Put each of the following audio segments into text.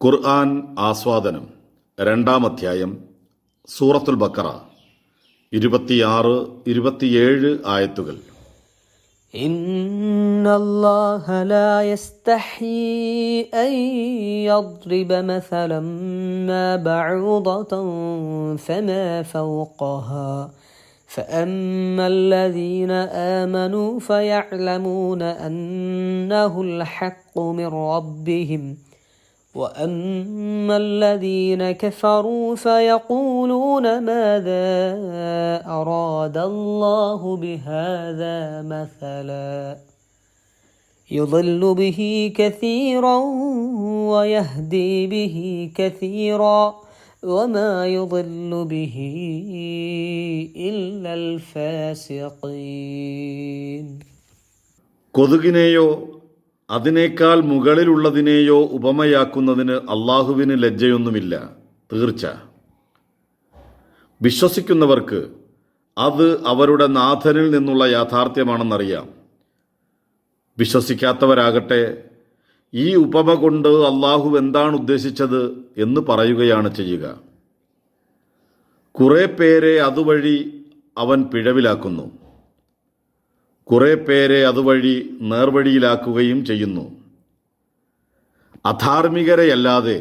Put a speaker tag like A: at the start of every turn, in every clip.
A: ഖുർആൻ ആസ്വാദനം 2-ാം അധ്യായം സൂറത്തുൽ ബഖറ 26-27 ആയത്തുകൾ.
B: ഇന്നല്ലാഹ ലാ യസ്തഹീ അൻ യദ്രിബ മസലൻ മാ ബഅൂദതൻ ഫമാ ഫൗഖഹാ فأما الذين آمنوا فيعلمون أنه الحق من ربهم وأما الذين كفروا فيقولون ماذا أراد الله بهذا مثلا يضل به كثيرا ويهدي به كثيرا وما يضل به إلا الفاسقين.
A: കൊതുകിനെയോ അതിനേക്കാൾ മുകളിലുള്ളതിനെയോ ഉപമയാക്കുന്നതിന് അള്ളാഹുവിന് ലജ്ജയൊന്നുമില്ല. തീർച്ച വിശ്വസിക്കുന്നവർക്ക് അത് അവരുടെ നാഥനിൽ നിന്നുള്ള യാഥാർത്ഥ്യമാണെന്നറിയാം. വിശ്വസിക്കാത്തവരാകട്ടെ ഈ ഉപമ കൊണ്ട് അള്ളാഹു എന്താണ് ഉദ്ദേശിച്ചത് എന്ന് പറയുകയാണ് ചെയ്യുക. കുറേ പേരെ അതുവഴി അവൻ പിഴവിലാക്കുന്നു, കുറേ പേരെ അതുവഴി നേർവഴിയിലാക്കുകയും ചെയ്യുന്നു. അധാർമികരെയല്ലാതെ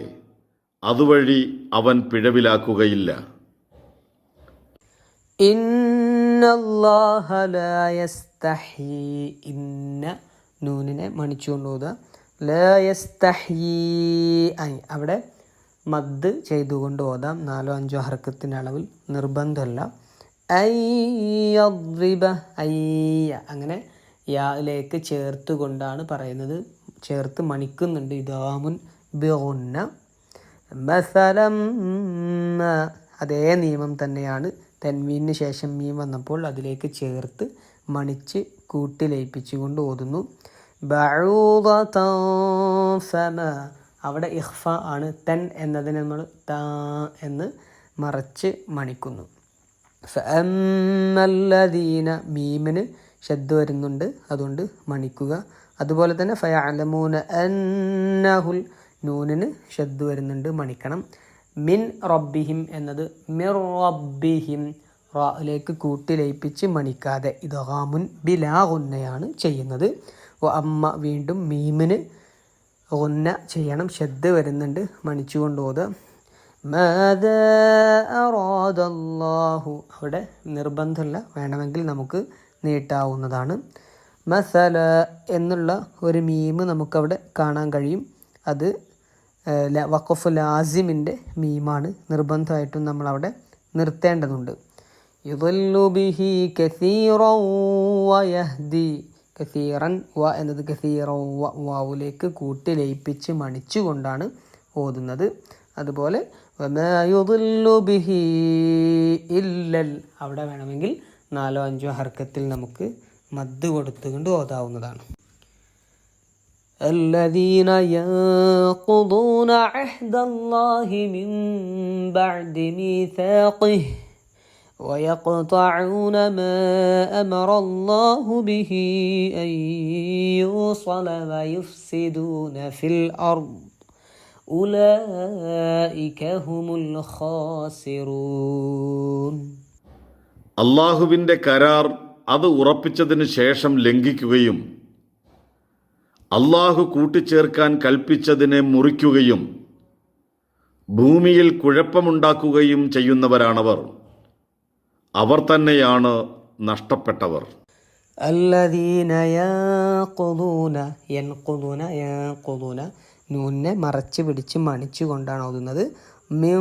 A: അതുവഴി അവൻ പിഴവിലാക്കുകയില്ല.
B: ഇന്നല്ലാഹ ലാ യസ്തഹീ, ഇന്ന നൂനിനെ മണിച്ചുകൊണ്ടുപോകുക. ലാ യസ്തഹീ അവിടെ മദ് ചെയ്തുകൊണ്ട് ഓതാം. 4-5 ഹർക്കത്തിൻ്റെ അളവിൽ, നിർബന്ധമല്ല. അയ്യദ്രിബ അയ്യ അങ്ങനെ യാലേക്ക് ചേർത്ത് കൊണ്ടാണ് പറയുന്നത്, ചേർത്ത് മണിക്കുന്നുണ്ട്. ഇദാമുൻ ബിഗുന്ന. മസലം അതേ നിയമം തന്നെയാണ്. തൻവീനു ശേഷം മീം വന്നപ്പോൾ അതിലേക്ക് ചേർത്ത് മണിച്ച് കൂട്ടി ലയിപ്പിച്ചുകൊണ്ട് ഓതുന്നു. ബഅൂദതൻ ഫമ അവിടെ ഇഖ്ഫ ആണ്. തൻ എന്നതിനെ നമ്മൾ താ എന്ന് മറച്ച് മണിക്കുന്നു. ഫഅമ്മല്ലദീന മീമിന് ശബ്ദം വരുന്നുണ്ട്, അതുകൊണ്ട് മണിക്കുക. അതുപോലെ തന്നെ ഫയഅലമൂന അന്നഹുൽ നൂനിന് ശബ്ദം വരുന്നുണ്ട്, മണിക്കണം. മിൻ റബ്ബിഹിം എന്നത് മിർ റബ്ബിഹിം റായിലേക്ക് കൂട്ടി ലയിപ്പിച്ച് മണിക്കാതെ ഇദ്ഗാമുൻ ബിലാ ഗുന്നയാണ് ചെയ്യുന്നത്. അമ്മ വീണ്ടും മീമിന് ഗുന്ന ചെയ്യണം, ശബ്ദ വരുന്നുണ്ട്, മണിച്ചുകൊണ്ട് ഓതുക. മാദാ അറാദല്ലാഹു അവിടെ നിർബന്ധമല്ല, വേണമെങ്കിൽ നമുക്ക് നീട്ടാവുന്നതാണ്. മസല എന്നുള്ള ഒരു മീമ് നമുക്കവിടെ കാണാൻ കഴിയും. അത് വഖഫ് ലാസിമിൻ്റെ മീമാണ്. നിർബന്ധമായിട്ടും നമ്മളവിടെ നിർത്തേണ്ടതുണ്ട്. യുദല്ലു ബിഹി കസീറൻ വയഹ്ദി, കസീറൻ വ എന്നത് കസീറൻ വാവുലേക്ക് കൂട്ടി ലയിപ്പിച്ച് മണിച്ചുകൊണ്ടാണ് ഓതുന്നത്. അതുപോലെ വമാ യുദല്ലു ബിഹി ഇല്ലൽ അവിടെ വേണമെങ്കിൽ 4-5 ഹർക്കത്തിൽ നമുക്ക് മദ് കൊടുത്തുകൊണ്ട് ഓതാവുന്നതാണ്. الذين ينقضون عهد الله من بعد ميثاقه ويقطعون ما أمر الله به أن يوصل ويفسدون في الأرض أولئك هم الخاسرون.
A: അള്ളാഹുവിൻ്റെ കരാർ അത് ഉറപ്പിച്ചതിന് ശേഷം ലംഘിക്കുകയും അള്ളാഹു കൂട്ടിച്ചേർക്കാൻ കൽപ്പിച്ചതിനെ മുറിക്കുകയും ഭൂമിയിൽ കുഴപ്പമുണ്ടാക്കുകയും ചെയ്യുന്നവരാണവർ. അവർ തന്നെയാണ് നഷ്ടപ്പെട്ടവർ.
B: الذين ينقضون നൂനെ മറച്ച് പിടിച്ച് മണിച്ചു കൊണ്ടാണ് ഓതുന്നത്. മിൻ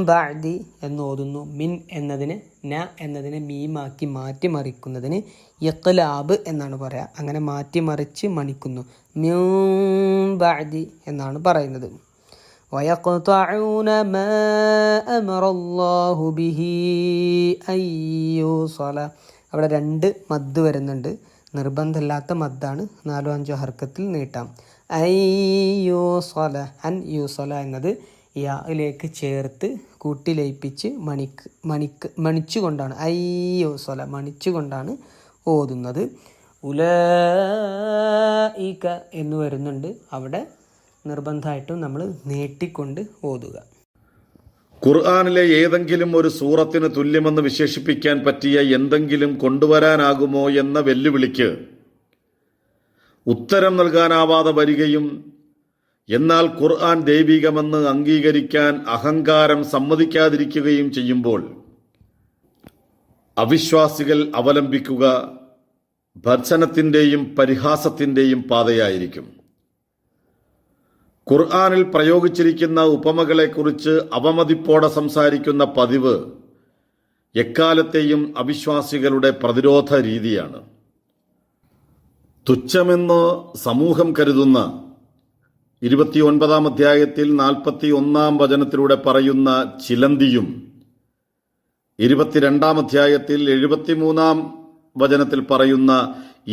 B: ബഅദി എന്ന് ഓതുന്നു. മിൻ എന്നതിന് ന എന്നതിനെ മീമാക്കി മാറ്റി മറിക്കുന്നതിന് ഇഖ്ലാബ് എന്നാണ് പറയുക. അങ്ങനെ മാറ്റി മറിച്ച് മണിക്കുന്നു. മിൻ ബഅദി എന്നാണ് പറയുന്നത്. വയഖ്തഊന മാ അമറല്ലാഹു ബിഹി അയ്യൂസല അവിടെ 2 മദ് വരുന്നുണ്ട്. നിർബന്ധമില്ലാത്ത മദ്ദാണ്, 4-5 ഹർക്കത്തിൽ നീട്ടാം. അയ്യൂസല അൻ യൂസല എന്നത് യായിലേക്ക് ചേർത്ത് കൂട്ടി ലയിപ്പിച്ച് മണിച്ചുകൊണ്ടാണ് അയ്യൂസല മണിച്ചുകൊണ്ടാണ് ഓതുന്നത്. ഉലൈക എന്ന് വരുന്നുണ്ട്. അവിടെ നിർബന്ധമായിട്ടും നമ്മൾ നീട്ടിക്കൊണ്ട് ഓതുക.
A: ഖുർആനിലെ ഏതെങ്കിലും ഒരു സൂറത്തിന് തുല്യമെന്ന് വിശേഷിപ്പിക്കാൻ പറ്റിയ എന്തെങ്കിലും കൊണ്ടുവരാനാകുമോ എന്ന വെല്ലുവിളിക്ക് ഉത്തരം നൽകാനാവാതെ വരികയും എന്നാൽ ഖുർആൻ ദൈവികമെന്ന് അംഗീകരിക്കാൻ അഹങ്കാരം സമ്മതിക്കാതിരിക്കുകയും ചെയ്യുമ്പോൾ അവിശ്വാസികൾ അവലംബിക്കുക ഭർസനത്തിൻ്റെയും പരിഹാസത്തിൻ്റെയും പാതയായിരിക്കും. ഖുർആനിൽ പ്രയോഗിച്ചിരിക്കുന്ന ഉപമകളെക്കുറിച്ച് അവമതിപ്പോടെ സംസാരിക്കുന്ന പതിവ് എക്കാലത്തെയും അവിശ്വാസികളുടെ പ്രതിരോധ രീതിയാണ്. തുച്ഛമെന്ന് സമൂഹം കരുതുന്ന 29 അധ്യായത്തിൽ 41 വചനത്തിലൂടെ പറയുന്ന ചിലന്തിയും 22 അധ്യായത്തിൽ 73 വചനത്തിൽ പറയുന്ന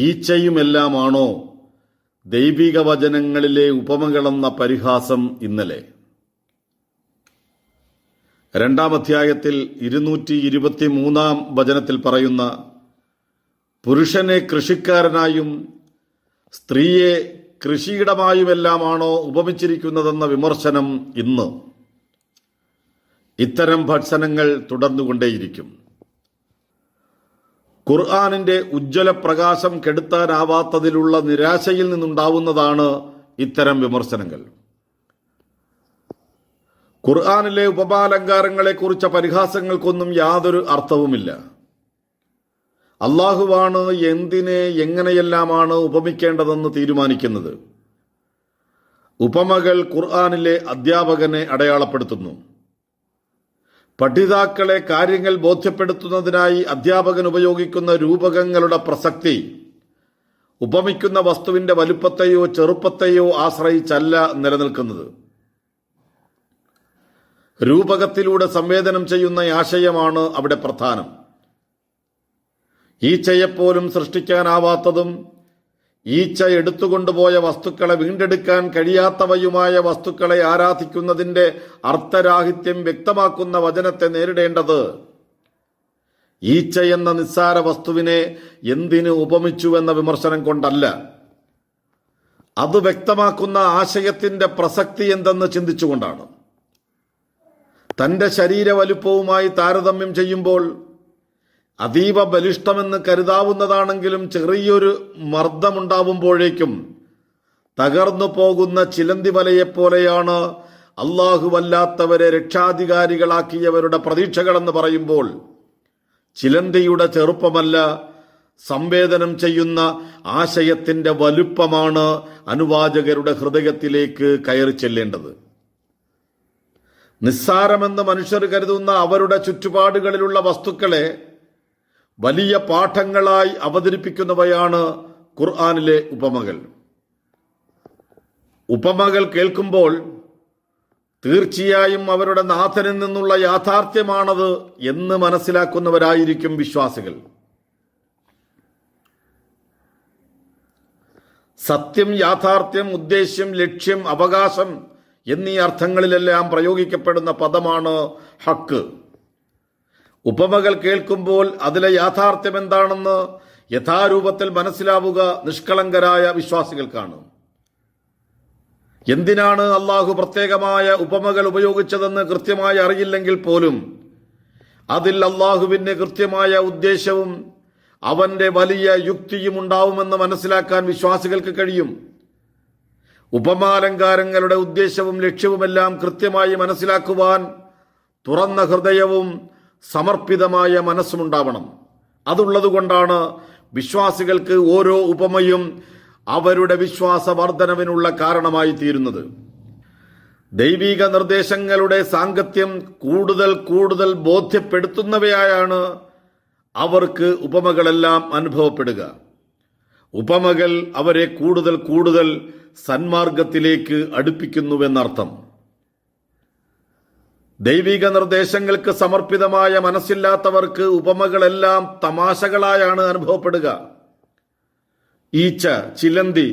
A: ഈച്ചയുമെല്ലാമാണോ ദൈവിക വചനങ്ങളിലെ ഉപമകളെന്ന പരിഹാസം ഇന്നലെ. 2 അധ്യായത്തിൽ 223 വചനത്തിൽ പറയുന്ന പുരുഷനെ കൃഷിക്കാരനായും സ്ത്രീയെ കൃഷിയിടമായുമെല്ലാമാണോ ഉപമിച്ചിരിക്കുന്നതെന്ന വിമർശനം ഇന്ന്. ഇത്തരം ഭർസനങ്ങൾ തുടർന്നുകൊണ്ടേയിരിക്കും. ഖുർആനിന്റെ ഉജ്ജ്വല പ്രകാശം കെടുത്താനാവാത്തതിലുള്ള നിരാശയിൽ നിന്നുണ്ടാവുന്നതാണ് ഇത്തരം വിമർശനങ്ങൾ. ഖുർആനിലെ ഉപമാലങ്കാരങ്ങളെക്കുറിച്ച പരിഹാസങ്ങൾക്കൊന്നും യാതൊരു അർത്ഥവുമില്ല. അള്ളാഹുവാണ് എന്തിനെ എങ്ങനെയെല്ലാമാണ് ഉപമിക്കേണ്ടതെന്ന് തീരുമാനിക്കുന്നത്. ഉപമകൾ ഖുർആനിലെ അധ്യാപകനെ അടയാളപ്പെടുത്തുന്നു. പഠിതാക്കളെ കാര്യങ്ങൾ ബോധ്യപ്പെടുത്തുന്നതിനായി അധ്യാപകൻ ഉപയോഗിക്കുന്ന രൂപകങ്ങളുടെ പ്രസക്തി ഉപമിക്കുന്ന വസ്തുവിന്റെ വലുപ്പത്തെയോ ചെറുപ്പത്തെയോ ആശ്രയിച്ചല്ല നിലനിൽക്കുന്നത്. രൂപകത്തിലൂടെ സംവേദനം ചെയ്യുന്ന ആശയമാണ് അവിടെ പ്രധാനം. ഈച്ചയെപ്പോലും സൃഷ്ടിക്കാനാവാത്തതും ഈച്ച എടുത്തുകൊണ്ടുപോയ വസ്തുക്കളെ വീണ്ടെടുക്കാൻ കഴിയാത്തവയുമായ വസ്തുക്കളെ ആരാധിക്കുന്നതിന്റെ അർത്ഥരാഹിത്യം വ്യക്തമാക്കുന്ന വചനത്തെ നേരിടേണ്ടത് ഈച്ച എന്ന നിസ്സാര വസ്തുവിനെ എന്തിനു ഉപമിച്ചുവെന്ന വിമർശനം കൊണ്ടല്ല, അത് വ്യക്തമാക്കുന്ന ആശയത്തിന്റെ പ്രസക്തി എന്തെന്ന് ചിന്തിച്ചുകൊണ്ടാണ്. തന്റെ ശരീര വലുപ്പവുമായി താരതമ്യം ചെയ്യുമ്പോൾ അതീവ ബലിഷ്ഠമെന്ന് കരുതാവുന്നതാണെങ്കിലും ചെറിയൊരു മർദ്ദമുണ്ടാവുമ്പോഴേക്കും തകർന്നു പോകുന്ന ചിലന്തി വലയെപ്പോലെയാണ് അല്ലാഹുവല്ലാത്തവരെ രക്ഷാധികാരികളാക്കിയവരുടെ പ്രതീക്ഷകളെന്ന് പറയുമ്പോൾ ചിലന്തിയുടെ ചെറുപ്പമല്ല, സംവേദനം ചെയ്യുന്ന ആശയത്തിന്റെ വലുപ്പമാണ് അനുവാചകരുടെ ഹൃദയത്തിലേക്ക് കയറി ചെല്ലേണ്ടത്. നിസ്സാരമെന്ന് മനുഷ്യർ കരുതുന്ന അവരുടെ ചുറ്റുപാടുകളിലുള്ള വസ്തുക്കളെ വലിയ പാഠങ്ങളായി അവതരിപ്പിക്കുന്നവയാണ് ഖുർആനിലെ ഉപമകൾ. ഉപമകൾ കേൾക്കുമ്പോൾ തീർച്ചയായും അവരുടെ നാഥനിൽ നിന്നുള്ള യാഥാർത്ഥ്യമാണത് എന്ന് മനസ്സിലാക്കുന്നവരായിരിക്കും വിശ്വാസികൾ. സത്യം, യാഥാർത്ഥ്യം, ഉദ്ദേശ്യം, ലക്ഷ്യം, അവകാശം എന്നീ അർത്ഥങ്ങളിലെല്ലാം പ്രയോഗിക്കപ്പെടുന്ന പദമാണ് ഹക്ക്. ഉപമകൾ കേൾക്കുമ്പോൾ അതിലെ യാഥാർത്ഥ്യം എന്താണെന്ന് യഥാരൂപത്തിൽ മനസ്സിലാവുക നിഷ്കളങ്കരായ വിശ്വാസികൾക്കാണ്. എന്തിനാണ് അള്ളാഹു പ്രത്യേകമായ ഉപമകൾ ഉപയോഗിച്ചതെന്ന് കൃത്യമായി അറിയില്ലെങ്കിൽ പോലും അതിൽ അള്ളാഹുവിന് കൃത്യമായ ഉദ്ദേശവും അവന്റെ വലിയ യുക്തിയും ഉണ്ടാവുമെന്ന് മനസ്സിലാക്കാൻ വിശ്വാസികൾക്ക് കഴിയും. ഉപമാലങ്കാരങ്ങളുടെ ഉദ്ദേശവും ലക്ഷ്യവുമെല്ലാം കൃത്യമായി മനസ്സിലാക്കുവാൻ തുറന്ന ഹൃദയവും സമർപ്പിതമായ മനസ്സുമുണ്ടാവണം. അതുള്ളതുകൊണ്ടാണ് വിശ്വാസികൾക്ക് ഓരോ ഉപമയും അവരുടെ വിശ്വാസ വർധനവിനുള്ള കാരണമായി തീരുന്നത്. ദൈവിക നിർദ്ദേശങ്ങളുടെ സാങ്കത്യം കൂടുതൽ കൂടുതൽ ബോധ്യപ്പെടുത്തുന്നവയായാണ് അവർക്ക് ഉപമകളെല്ലാം അനുഭവപ്പെടുക. ഉപമകൾ അവരെ കൂടുതൽ കൂടുതൽ സന്മാർഗത്തിലേക്ക് അടുപ്പിക്കുന്നുവെന്നർത്ഥം. ദൈവിക നിർദ്ദേശങ്ങൾക്ക് സമർപ്പിതമായ മനസ്സില്ലാത്തവർക്ക് ഉപമകളെല്ലാം തമാശകളായാണ് അനുഭവപ്പെടുക. ഈച്ച, ചിലന്തി,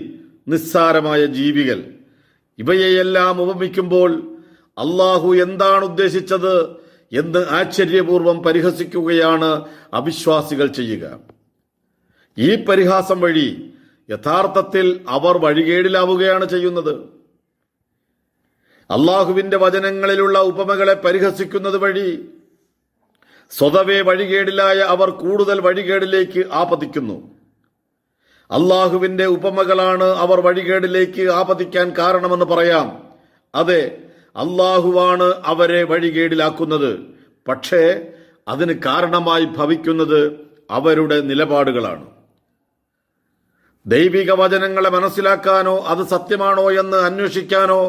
A: നിസ്സാരമായ ജീവികൾ ഇവയെയെല്ലാം ഉപമിക്കുമ്പോൾ അള്ളാഹു എന്താണ് ഉദ്ദേശിച്ചത് എന്ന് ആശ്ചര്യപൂർവം പരിഹസിക്കുകയാണ് അവിശ്വാസികൾ ചെയ്യുക. ഈ പരിഹാസം വഴി യഥാർത്ഥത്തിൽ അവർ വഴികേടിലാവുകയാണ് ചെയ്യുന്നത്. അള്ളാഹുവിന്റെ വചനങ്ങളിലുള്ള ഉപമകളെ പരിഹസിക്കുന്നത് വഴി സ്വതവേ വഴികേടിലായ അവർ കൂടുതൽ വഴികേടിലേക്ക് ആപതിക്കുന്നു. അള്ളാഹുവിന്റെ ഉപമകളാണ് അവർ വഴികേടിലേക്ക് ആപതിക്കാൻ കാരണമെന്ന് പറയാം. അതെ, അള്ളാഹുവാണ് അവരെ വഴികേടിലാക്കുന്നത്. പക്ഷേ അതിന് കാരണമായി ഭവിക്കുന്നത് അവരുടെ നിലപാടുകളാണ്. ദൈവിക വചനങ്ങളെ മനസ്സിലാക്കാനോ അത് സത്യമാണോ എന്ന് അന്വേഷിക്കാനോ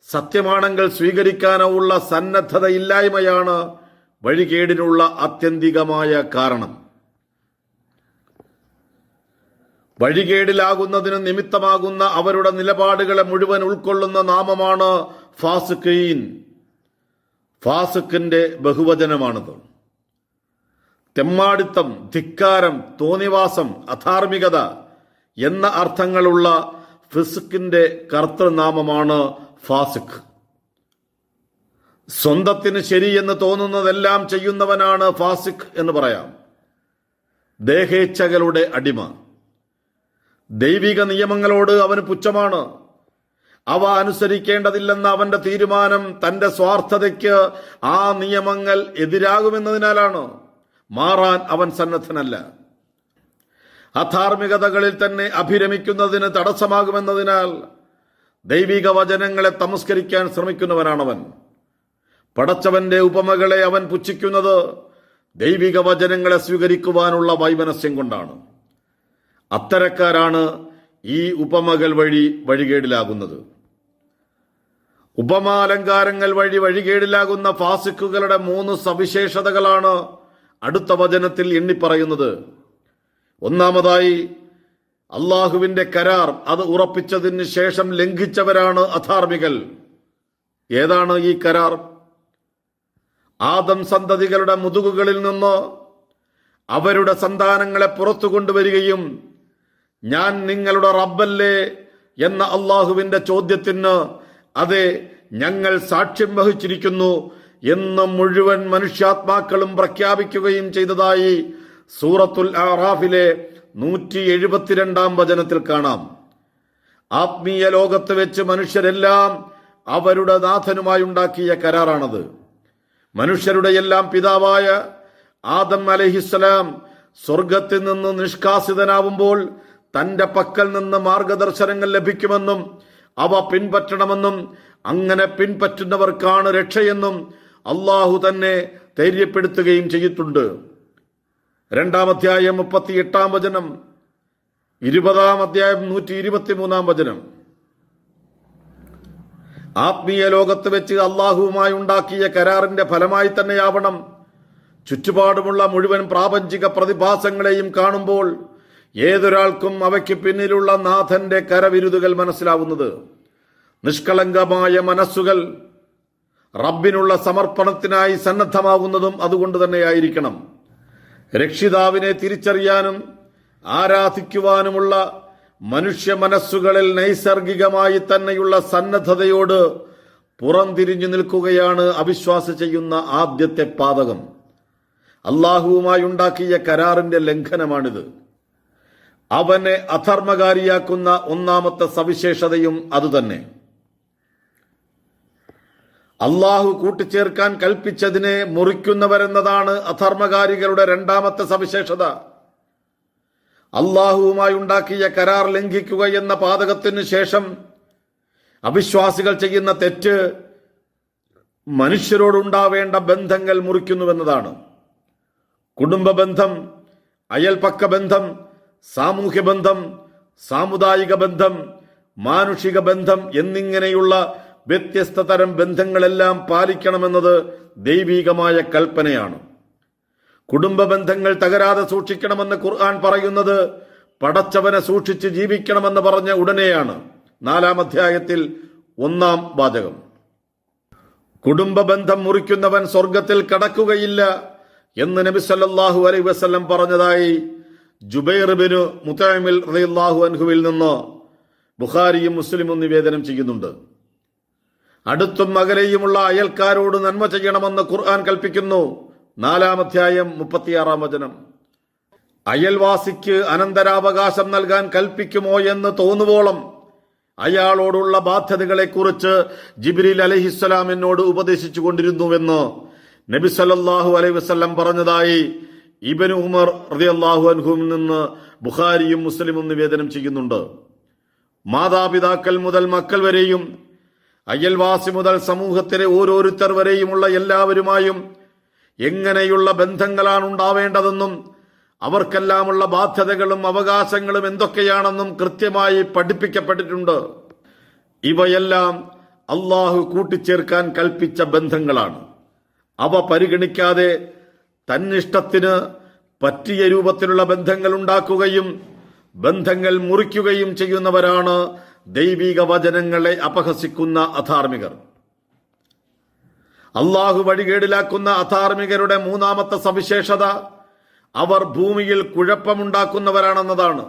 A: സത്യമാണെങ്കിൽ സ്വീകരിക്കാനോ ഉള്ള സന്നദ്ധതയില്ലായ്മയാണ് വഴികേടിനുള്ള ആത്യന്തികമായ കാരണം. വഴികേടിലാകുന്നതിന് നിമിത്തമാകുന്ന അവരുടെ നിലപാടുകളെ മുഴുവൻ ഉൾക്കൊള്ളുന്ന നാമമാണ് ഫാസിഖീൻ. ഫാസിഖിന്റെ ബഹുവചനമാണത്. തെമ്മാടിത്തം, ധിക്കാരം, തോന്നിവാസം, അധാർമികത എന്ന അർത്ഥങ്ങളുള്ള ഫിസ്ഖിന്റെ കർത്തൃനാമമാണ് ഫാസിഖ്. സ്വന്തത്തിന് ശരിയെന്ന് തോന്നുന്നതെല്ലാം ചെയ്യുന്നവനാണ് ഫാസിഖ് എന്ന് പറയാം. ദേഹേച്ഛകളുടെ അടിമ. ദൈവിക നിയമങ്ങളോട് അവന് പുച്ഛമാണ്. അവ അനുസരിക്കേണ്ടതില്ലെന്ന അവന്റെ തീരുമാനം തന്റെ സ്വാർത്ഥതയ്ക്ക് ആ നിയമങ്ങൾ എതിരാകുമെന്നതിനാലാണ്. മാറാൻ അവൻ സന്നദ്ധനല്ല. അധാർമികതകളിൽ തന്നെ അഭിരമിക്കുന്നതിന് തടസ്സമാകുമെന്നതിനാൽ ദൈവിക വചനങ്ങളെ തമസ്കരിക്കാൻ ശ്രമിക്കുന്നവനാണവൻ. പടച്ചവന്റെ ഉപമകളെ അവൻ പുച്ഛിക്കുന്നത് ദൈവിക വചനങ്ങളെ സ്വീകരിക്കുവാനുള്ള വൈമനസ്യം കൊണ്ടാണ്. അത്തരക്കാരാണ് ഈ ഉപമകൾ വഴി വഴികേടിലാകുന്നത്. ഉപമാലങ്കാരങ്ങൾ വഴി വഴികേടിലാകുന്ന ഫാസിഖുകളുടെ 3 സവിശേഷതകളാണ് അടുത്ത വചനത്തിൽ എണ്ണിപ്പറയുന്നത്. ഒന്നാമതായി, അള്ളാഹുവിന്റെ കരാർ അത് ഉറപ്പിച്ചതിന് ശേഷം ലംഘിച്ചവരാണ് അധാർമികൾ. ഏതാണ് ഈ കരാർ? ആദം സന്തതികളുടെ മുതുകുകളിൽ നിന്ന് അവരുടെ സന്താനങ്ങളെ പുറത്തു കൊണ്ടുവരികയും ഞാൻ നിങ്ങളുടെ റബ്ബല്ലേ എന്ന അള്ളാഹുവിന്റെ ചോദ്യത്തിന് അതെ ഞങ്ങൾ സാക്ഷ്യം വഹിച്ചിരിക്കുന്നു എന്ന് മുഴുവൻ മനുഷ്യാത്മാക്കളും പ്രഖ്യാപിക്കുകയും ചെയ്തതായി സൂറത്തുൽ അറാഫിലെ 172 വചനത്തിൽ കാണാം. ആത്മീയ ലോകത്ത് വെച്ച് മനുഷ്യരെല്ലാം അവരുടെ നാഥനുമായി ഉണ്ടാക്കിയ കരാറാണത്. മനുഷ്യരുടെ എല്ലാം പിതാവായ ആദം അലൈഹിസ്സലാം സ്വർഗത്തിൽ നിന്ന് നിഷ്കാസിതനാവുമ്പോൾ തന്റെ പക്കൽ നിന്ന് മാർഗദർശനങ്ങൾ ലഭിക്കുമെന്നും അവ പിൻപറ്റണമെന്നും അങ്ങനെ പിൻപറ്റുന്നവർക്കാണ് രക്ഷയെന്നും അള്ളാഹു തന്നെ ധൈര്യപ്പെടുത്തുകയും ചെയ്തിട്ടുണ്ട്. 2-ാം അധ്യായം 38-ാം വചനം, 20-ാം അധ്യായം 123-ാം വചനം. ആത്മീയ ലോകത്ത് വെച്ച് അള്ളാഹുവുമായി ഉണ്ടാക്കിയ കരാറിന്റെ ഫലമായി തന്നെയാവണം ചുറ്റുപാടുമുള്ള മുഴുവൻ പ്രാപഞ്ചിക പ്രതിഭാസങ്ങളെയും കാണുമ്പോൾ ഏതൊരാൾക്കും അവയ്ക്ക് പിന്നിലുള്ള നാഥന്റെ കരവിരുതുകൾ മനസ്സിലാവുന്നത്. നിഷ്കളങ്കമായ മനസ്സുകൾ റബ്ബിനുള്ള സമർപ്പണത്തിനായി സന്നദ്ധമാവുന്നതും അതുകൊണ്ട് തന്നെയായിരിക്കണം. രക്ഷിതാവിനെ തിരിച്ചറിയാനും ആരാധിക്കുവാനുമുള്ള മനുഷ്യ മനസ്സുകളിൽ നൈസർഗികമായി തന്നെയുള്ള സന്നദ്ധതയോട് പുറംതിരിഞ്ഞു നിൽക്കുകയാണ് അവിശ്വാസം ചെയ്യുന്ന ആദ്യത്തെ പാതകം. അള്ളാഹുവുമായി ഉണ്ടാക്കിയ കരാറിന്റെ ലംഘനമാണിത്. അവനെ അധർമ്മകാരിയാക്കുന്ന ഒന്നാമത്തെ സവിശേഷതയും അതുതന്നെ. അള്ളാഹു കൂട്ടിച്ചേർക്കാൻ കൽപ്പിച്ചതിനെ മുറിക്കുന്നവരെന്നതാണ് അധർമ്മകാരികളുടെ 2-ാമത്തെ സവിശേഷത. അള്ളാഹുവുമായി ഉണ്ടാക്കിയ കരാർ ലംഘിക്കുക എന്ന പാതകത്തിന് ശേഷം അവിശ്വാസികൾ ചെയ്യുന്ന തെറ്റ് മനുഷ്യരോടുണ്ടാവേണ്ട ബന്ധങ്ങൾ മുറിക്കുന്നുവെന്നതാണ്. കുടുംബ ബന്ധം, അയൽപക്ക ബന്ധം, സാമൂഹ്യ ബന്ധം, സാമുദായിക ബന്ധം, മാനുഷിക ബന്ധം എന്നിങ്ങനെയുള്ള വ്യത്യസ്ത തരം ബന്ധങ്ങളെല്ലാം പാലിക്കണമെന്നത് ദൈവികമായ കൽപ്പനയാണ്. കുടുംബ ബന്ധങ്ങൾ തകരാതെ സൂക്ഷിക്കണമെന്ന് ഖുർആൻ പറയുന്നത് പടച്ചവനെ സൂക്ഷിച്ച് ജീവിക്കണമെന്ന് പറഞ്ഞ ഉടനെയാണ്. 4-ാം അധ്യായത്തിൽ 1-ാം വാചകം. കുടുംബ ബന്ധം മുറിക്കുന്നവൻ സ്വർഗത്തിൽ കടക്കുകയില്ല എന്ന് നബി സല്ലല്ലാഹു അലൈഹി വസല്ലം പറഞ്ഞതായി ജുബൈർ ബിനു മുതഇമിൽ റളിയല്ലാഹു അൻഹുവിൽ നിന്ന് ബുഖാരിയും മുസ്ലിമും നിവേദനം ചെയ്യുന്നുണ്ട്. അടുത്തും അകലെയുമുള്ള അയൽക്കാരോട് നന്മ ചെയ്യണമെന്ന് ഖുർആൻ കൽപ്പിക്കുന്നു. 4-ാം അധ്യായം 36-ാം വചനം. അയൽവാസിക്ക് അനന്തരാവകാശം നൽകാൻ കൽപ്പിക്കുമോ എന്ന് തോന്നുവോളം അയാളോടുള്ള ബാധ്യതകളെക്കുറിച്ച് ജിബ്രീൽ അലൈഹിസ്സലാം എന്നോട് ഉപദേശിച്ചു കൊണ്ടിരുന്നുവെന്ന് നബി സല്ലല്ലാഹു അലൈഹി വസല്ലം പറഞ്ഞതായി ഇബ്നു ഉമർ റളിയല്ലാഹു അൻഹുവിൽ നിന്ന് ബുഖാരിയും മുസ്ലിമും നിവേദനം ചെയ്യുന്നുണ്ട്. മാതാപിതാക്കൾ മുതൽ മക്കൾ വരെയും അയൽവാസി മുതൽ സമൂഹത്തിലെ ഓരോരുത്തർ വരെയുമുള്ള എല്ലാവരുമായും എങ്ങനെയുള്ള ബന്ധങ്ങളാണ് ഉണ്ടാവേണ്ടതെന്നും അവർക്കെല്ലാമുള്ള ബാധ്യതകളും അവകാശങ്ങളും എന്തൊക്കെയാണെന്നും കൃത്യമായി പഠിപ്പിക്കപ്പെട്ടിട്ടുണ്ട്. ഇവയെല്ലാം അള്ളാഹു കൂട്ടിച്ചേർക്കാൻ കൽപ്പിച്ച ബന്ധങ്ങളാണ്. അവ പരിഗണിക്കാതെ തന്നിഷ്ടത്തിന് പറ്റിയ രൂപത്തിലുള്ള ബന്ധങ്ങൾ ഉണ്ടാക്കുകയും ബന്ധങ്ങൾ മുറിക്കുകയും ചെയ്യുന്നവരാണ് ദൈവിക വചനങ്ങളെ അപഹസിക്കുന്ന അധാർമികർ. അള്ളാഹു വഴികേടിലാക്കുന്ന അധാർമികരുടെ മൂന്നാമത്തെ സവിശേഷത അവർ ഭൂമിയിൽ കുഴപ്പമുണ്ടാക്കുന്നവരാണെന്നതാണ്.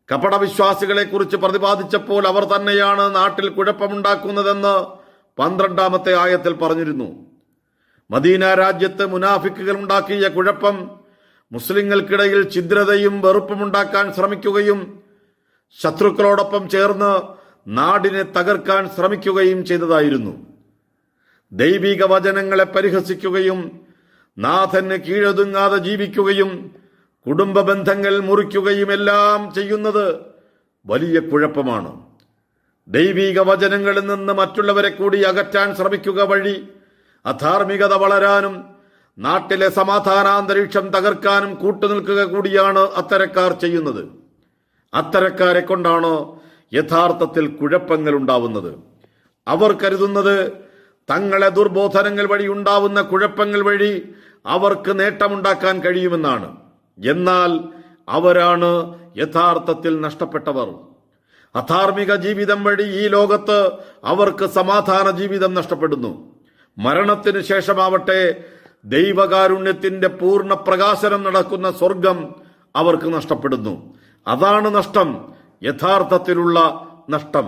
A: കപടവിശ്വാസികളെക്കുറിച്ച് പ്രതിപാദിച്ചപ്പോൾ അവർ തന്നെയാണ് നാട്ടിൽ കുഴപ്പമുണ്ടാക്കുന്നതെന്ന് 12-ാമത്തെ ആയത്തിൽ പറഞ്ഞിരുന്നു. മദീന രാജ്യത്ത് മുനാഫിക്കുകൾ ഉണ്ടാക്കിയ കുഴപ്പം മുസ്ലിങ്ങൾക്കിടയിൽ ഛിദ്രതയും വെറുപ്പുമുണ്ടാക്കാൻ ശ്രമിക്കുകയും ശത്രുക്കളോടൊപ്പം ചേർന്ന് നാടിനെ തകർക്കാൻ ശ്രമിക്കുകയും ചെയ്തതായിരുന്നു. ദൈവിക വചനങ്ങളെ പരിഹസിക്കുകയും നാഥന് കീഴൊതുങ്ങാതെ ജീവിക്കുകയും കുടുംബ ബന്ധങ്ങൾ മുറിക്കുകയും എല്ലാം ചെയ്യുന്നത് വലിയ കുഴപ്പമാണ്. ദൈവിക വചനങ്ങളിൽ നിന്ന് മറ്റുള്ളവരെ കൂടി അകറ്റാൻ ശ്രമിക്കുക വഴി അധാർമികത വളരാനും നാട്ടിലെ സമാധാനാന്തരീക്ഷം തകർക്കാനും കൂട്ടുനിൽക്കുക കൂടിയാണ് അത്തരക്കാർ ചെയ്യുന്നത്. അത്തരക്കാരെ കൊണ്ടാണ് യഥാർത്ഥത്തിൽ കുഴപ്പങ്ങൾ ഉണ്ടാവുന്നത്. അവർ കരുതുന്നത് തങ്ങളെ ദുർബോധനങ്ങൾ വഴി ഉണ്ടാവുന്ന കുഴപ്പങ്ങൾ വഴി അവർക്ക് നേട്ടമുണ്ടാക്കാൻ കഴിയുമെന്നാണ്. എന്നാൽ അവരാണ് യഥാർത്ഥത്തിൽ നഷ്ടപ്പെട്ടവർ. അധാർമിക ജീവിതം വഴി ഈ ലോകത്ത് അവർക്ക് സമാധാന ജീവിതം നഷ്ടപ്പെടുന്നു. മരണത്തിന് ശേഷമാവട്ടെ ദൈവകാരുണ്യത്തിന്റെ പൂർണ്ണ പ്രകാശനം നടക്കുന്ന സ്വർഗം അവർക്ക് നഷ്ടപ്പെടുന്നു. അതാണ് നഷ്ടം, യഥാർത്ഥത്തിലുള്ള നഷ്ടം.